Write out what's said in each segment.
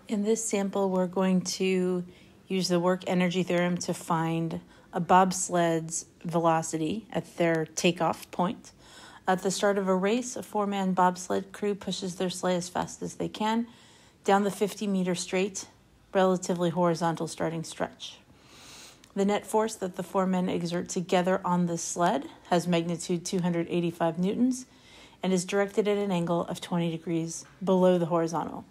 In this sample, we're going to use the work energy theorem to find a bobsled's velocity at their takeoff point. At the start of a race, a four-man bobsled crew pushes their sleigh as fast as they can down the 50-meter straight, relatively horizontal starting stretch. The net force that the four men exert together on the sled has magnitude 285 newtons and is directed at an angle of 20 degrees below the horizontal.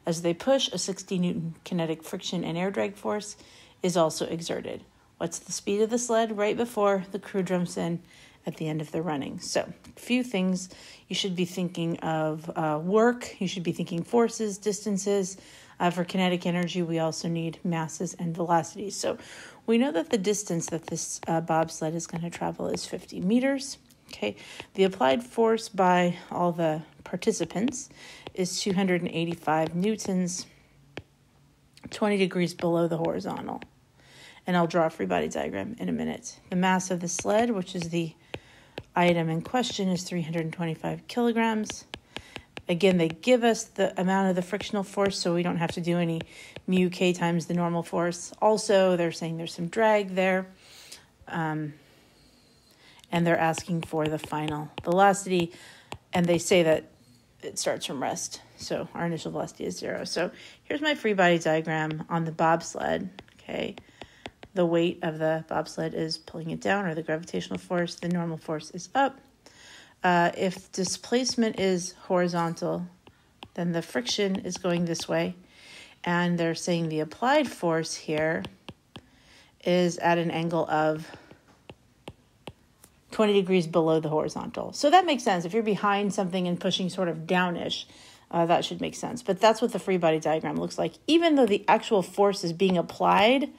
As they push, a 60-newton kinetic friction and air drag force is also exerted. What's the speed of the sled right before the crew jumps in at the end of the running? So, a few things you should be thinking of: work, you should be thinking forces, distances. For kinetic energy, we also need masses and velocities. So we know that the distance that this bobsled is going to travel is 50 meters. Okay, the applied force by all the participants is 285 newtons, 20 degrees below the horizontal. And I'll draw a free body diagram in a minute. The mass of the sled, which is the item in question, is 325 kilograms. Again, they give us the amount of the frictional force, so we don't have to do any mu k times the normal force. Also, they're saying there's some drag there. And they're asking for the final velocity. And they say that it starts from rest. So our initial velocity is 0. So here's my free body diagram on the bobsled. Okay. The weight of the bobsled is pulling it down, or the gravitational force. The normal force is up. If displacement is horizontal, then the friction is going this way. And they're saying the applied force here is at an angle of 20 degrees below the horizontal. So that makes sense. If you're behind something and pushing sort of downish, that should make sense. But that's what the free body diagram looks like. Even though the actual force is being applied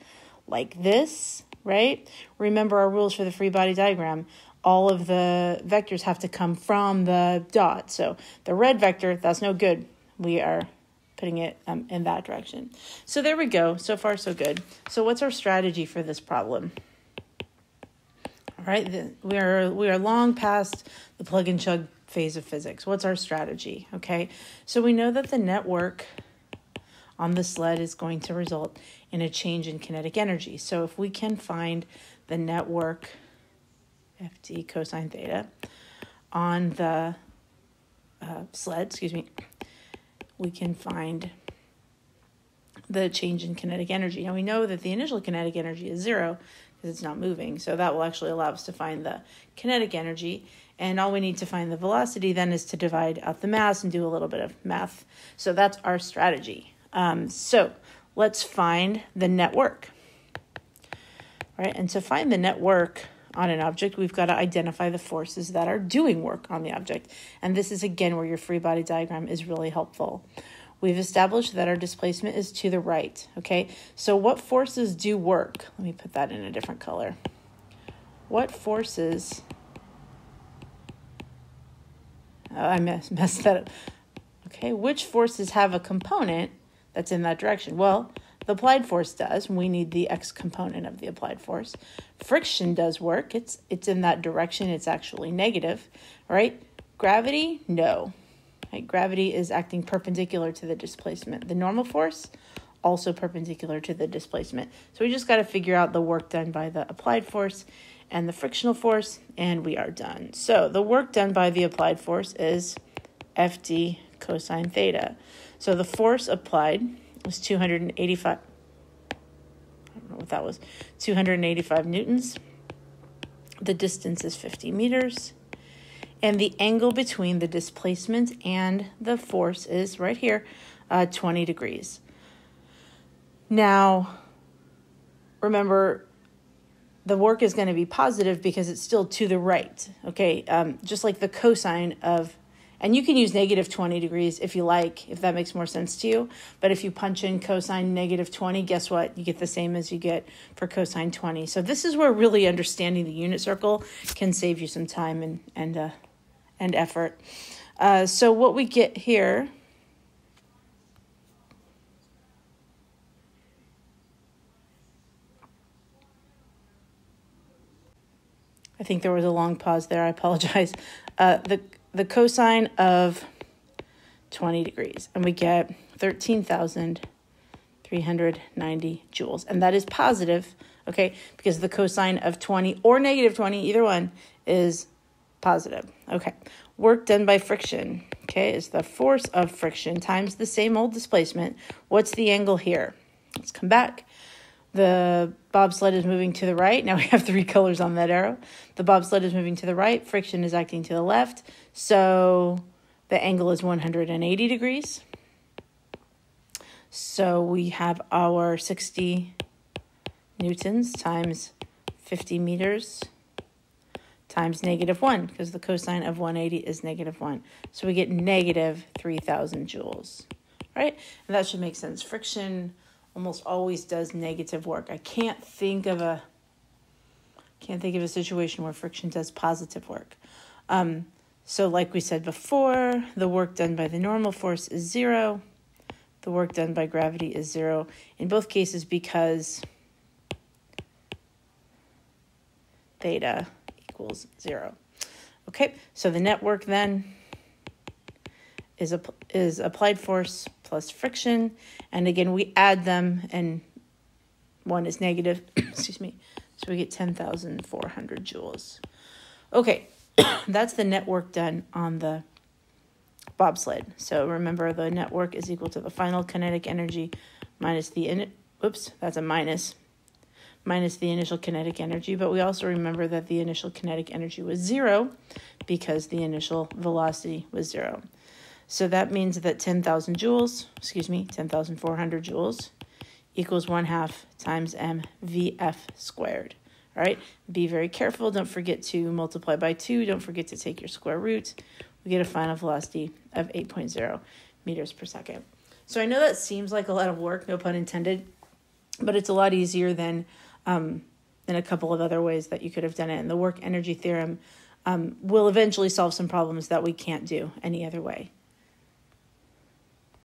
like this, right? Remember our rules for the free body diagram. All of the vectors have to come from the dot. So the red vector, that's no good. We are putting it in that direction. So there we go. So far, so good. So what's our strategy for this problem? All right, we are long past the plug and chug phase of physics. What's our strategy? Okay, so we know that the network on the sled is going to result in a change in kinetic energy. So if we can find the network Ft cosine theta on the sled, we can find the change in kinetic energy. Now we know that the initial kinetic energy is 0 because it's not moving. So that will actually allow us to find the kinetic energy. And all we need to find the velocity then is to divide out the mass and do a little bit of math. So that's our strategy. So let's find the network. All right, and to find the network on an object, we've got to identify the forces that are doing work on the object. And this is, again, where your free body diagram is really helpful. We've established that our displacement is to the right, okay? So what forces do work? Let me put that in a different color. What forces... I messed that up. Okay, which forces have a component that's in that direction? Well, the applied force does. We need the x component of the applied force. Friction does work. It's in that direction. It's actually negative, right? Gravity, no. Right? Gravity is acting perpendicular to the displacement. The normal force, also perpendicular to the displacement. So we just got to figure out the work done by the applied force and the frictional force, and we are done. So the work done by the applied force is Ft cosine theta. So the force applied was 285, I don't know what that was, 285 newtons. The distance is 50 meters. And the angle between the displacement and the force is right here, 20 degrees. Now, remember, the work is going to be positive because it's still to the right, okay? Just like the cosine of, and you can use negative 20 degrees if you like, if that makes more sense to you. But if you punch in cosine negative 20, guess what? You get the same as you get for cosine 20. So this is where really understanding the unit circle can save you some time and effort. So what we get here, I think there was a long pause there. I apologize. The cosine of 20 degrees, and we get 13,000 390 joules. And that is positive, okay, because the cosine of 20 or negative 20, either one, is positive. Okay, work done by friction, okay, is the force of friction times the same old displacement. What's the angle here? Let's come back. The bobsled is moving to the right. Now we have 3 colors on that arrow. The bobsled is moving to the right. Friction is acting to the left. So the angle is 180 degrees. So we have our 60 newtons times 50 meters times -1, because the cosine of 180 is -1. So we get negative 3,000 joules, right? And that should make sense. Friction almost always does negative work. I can't think of a situation where friction does positive work. So like we said before, the work done by the normal force is 0. The work done by gravity is 0 in both cases because theta equals 0. Okay, so the net work then is applied force plus friction, and again we add them, and one is negative. Excuse me. So we get 10,400 joules. Okay, that's the net work done on the bobsled. So remember, the net work is equal to the final kinetic energy minus the that's a minus the initial kinetic energy, but we also remember that the initial kinetic energy was 0 because the initial velocity was 0. So that means that 10,400 joules equals 1/2 times mvf squared. All right, be very careful. Don't forget to multiply by 2. Don't forget to take your square root. We get a final velocity of 8.0 meters per second. So I know that seems like a lot of work, no pun intended, but it's a lot easier than in a couple of other ways that you could have done it. And the work energy theorem will eventually solve some problems that we can't do any other way.